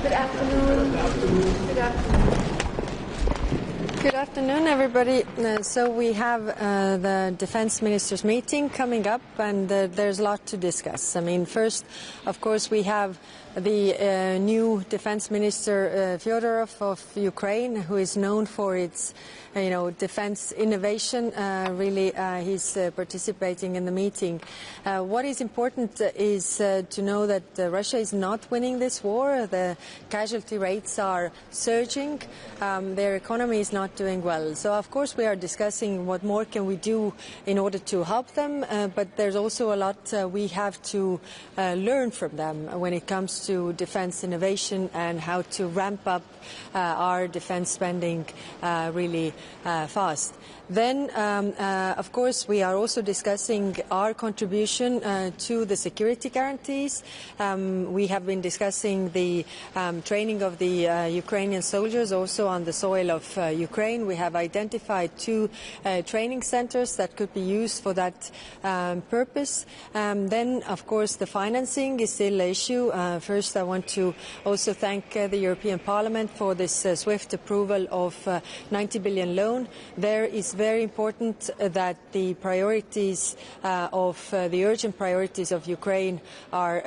Good afternoon. Good afternoon. Good afternoon, everybody. So we have the Defence Ministers meeting coming up, and there's a lot to discuss. I mean, first, of course, we have the new Defence Minister Fedorov of Ukraine, who is known for its defence innovation. Really, he's participating in the meeting. What is important is to know that Russia is not winning this war. The casualty rates are surging. Their economy is not doing well. So, of course, we are discussing what more can we do in order to help them, but there's also a lot we have to learn from them when it comes to defence innovation and how to ramp up our defence spending really fast. Then, of course, we are also discussing our contribution to the security guarantees. We have been discussing the training of the Ukrainian soldiers also on the soil of Ukraine. We have identified 2 training centers that could be used for that purpose. Then, of course, the financing is still an issue. First, I want to also thank the European Parliament for this swift approval of 90 billion loan. There is very important that the priorities the urgent priorities of Ukraine are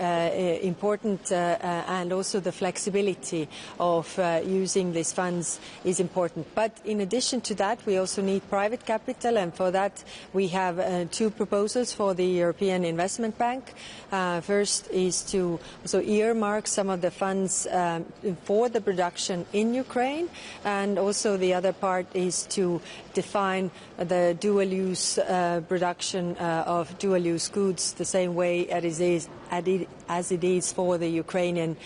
important, and also the flexibility of using these funds is important. But in addition to that, we also need private capital, and for that we have 2 proposals for the European Investment Bank. First is to also earmark some of the funds for the production in Ukraine, and also the other part is to define the dual-use production of dual-use goods the same way as it is for the Ukrainian,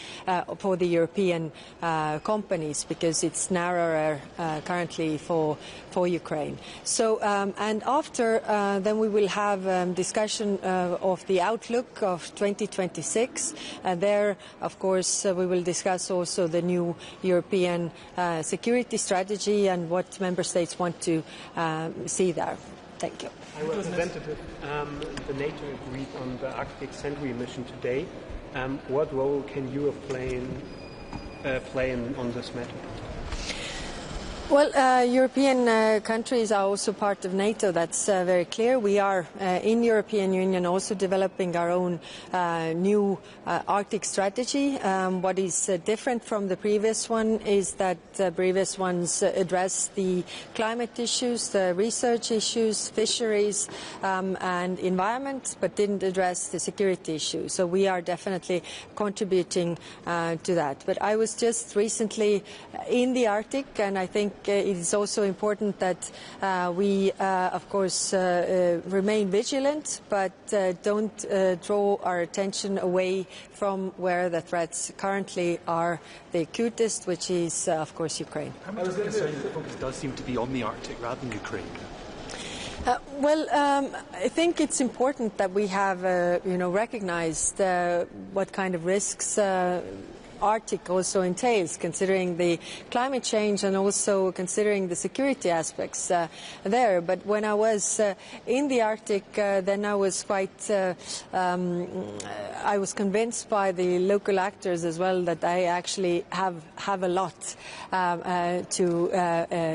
for the European companies, because it's narrower currently for Ukraine. So, and after then we will have discussion of the outlook of 2026. There, of course, we will discuss also the new European security strategy and what member states want to see there. Thank you. High Representative, the NATO agreed on the Arctic Sentry mission today. What role can you play on this matter? Well, European countries are also part of NATO. That's very clear. We are in European Union also developing our own new Arctic strategy. What is different from the previous one is that the previous ones address the climate issues, the research issues, fisheries and environment, but didn't address the security issues. So we are definitely contributing to that. But I was just recently in the Arctic, and I think it is also important that we, of course, remain vigilant, but don't draw our attention away from where the threats currently are the acutest, which is, of course, Ukraine. How much of the concern the focus does seem to be on the Arctic rather than Ukraine? Well, I think it's important that we have, recognized what kind of risks Arctic also entails, considering the climate change and also considering the security aspects there. But when I was in the Arctic, then I was quite, I was convinced by the local actors as well that I actually have a lot to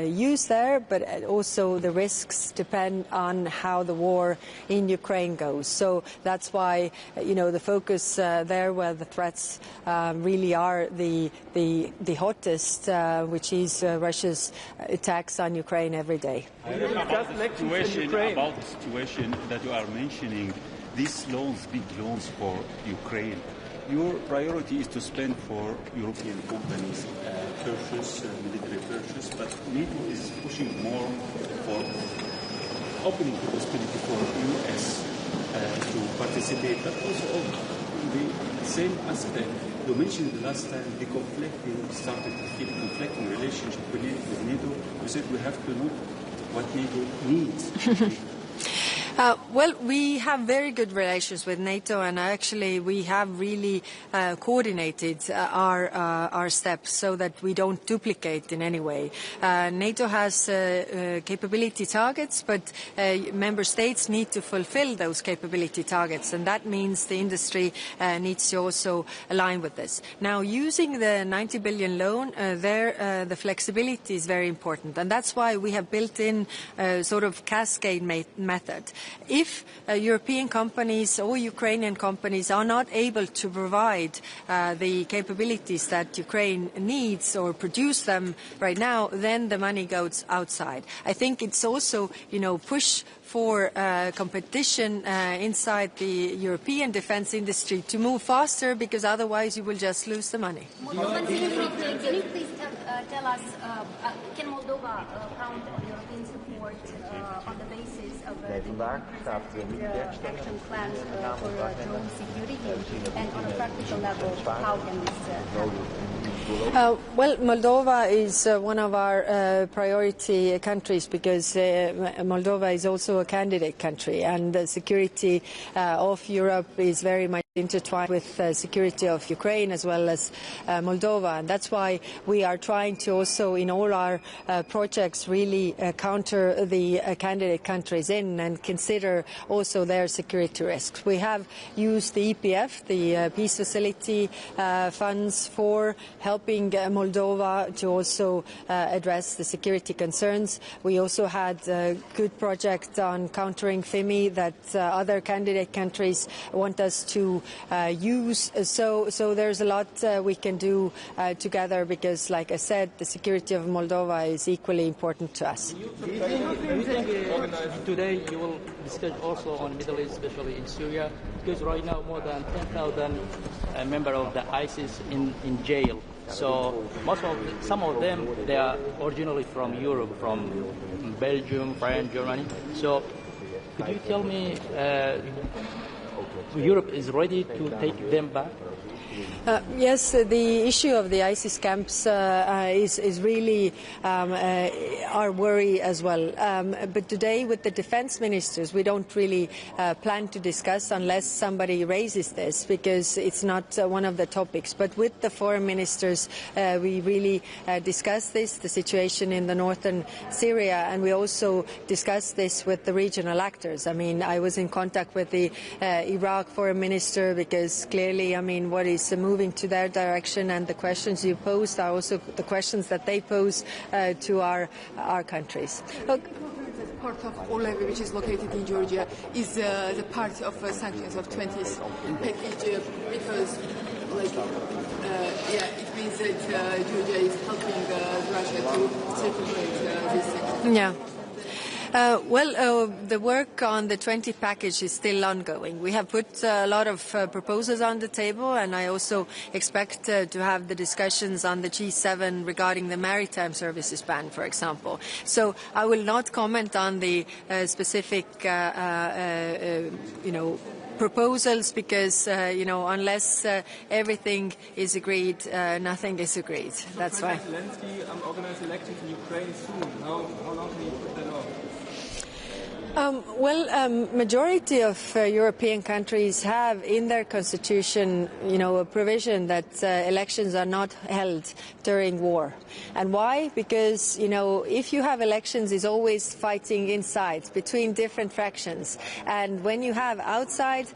use there, but also the risks depend on how the war in Ukraine goes. So that's why, the focus there where the threats really are the hottest, which is Russia's attacks on Ukraine every day. About the situation that you are mentioning, these loans, big loans for Ukraine, your priority is to spend for European companies purchase, military purchase, but NATO is pushing more for opening the possibility for U.S. to participate, but also the same aspect. You mentioned the last time the conflicting relationship with NATO. You said we have to look what NATO needs. Well, we have very good relations with NATO, and actually we have really coordinated our steps so that we don't duplicate in any way. NATO has capability targets, but member states need to fulfill those capability targets, and that means the industry needs to also align with this. Now, using the 90 billion loan, the flexibility is very important, and that's why we have built in sort of cascade method. If European companies or Ukrainian companies are not able to provide the capabilities that Ukraine needs or produce them right now, then the money goes outside. I think it's also, push for competition inside the European defense industry to move faster, because otherwise you will just lose the money. Can you please tell us, can Moldova count on European support on the basis of the presented action plan for drone security, and on a practical level, how can this happen? Well, Moldova is one of our priority countries, because Moldova is also a candidate country, and the security of Europe is very much intertwined with the security of Ukraine as well as Moldova, and that's why we are trying to also in all our projects really counter the candidate countries in and consider also their security risks. We have used the EPF, the peace facility funds, for helping Moldova to also address the security concerns. We also had a good project on countering FIMI that other candidate countries want us to use. So there's a lot we can do together, because, like I said, the security of Moldova is equally important to us. Today you will discuss also on Middle East, especially in Syria, because right now more than 10,000 members of the ISIS in jail. So some of them, they are originally from Europe, from Belgium, France, Germany. So could you tell me, Europe is ready to take them back? Yes, the issue of the ISIS camps is really our worry as well. But today, with the defense ministers, we don't really plan to discuss unless somebody raises this, because it's not one of the topics. But with the foreign ministers, we really discuss this, the situation in the northern Syria, and we also discuss this with the regional actors. I mean, I was in contact with the Iraq foreign minister, because clearly, what is moving to their direction, and the questions you posed are also the questions that they pose to our countries. The port of Olev, which is located in Georgia, is the part of sanctions of 20th package, because it means that Georgia is helping Russia to circumvent these sanctions. Yeah. The work on the 20 package is still ongoing. We have put a lot of proposals on the table, and I also expect to have the discussions on the G7 regarding the maritime services ban, for example. So I will not comment on the specific, proposals, because unless everything is agreed, nothing is agreed. That's why. Zelensky organize elections in Ukraine soon. How long can you put that off? Majority of European countries have in their constitution, a provision that elections are not held during war. And why? Because, if you have elections, it's always fighting inside between different factions. And when you have outside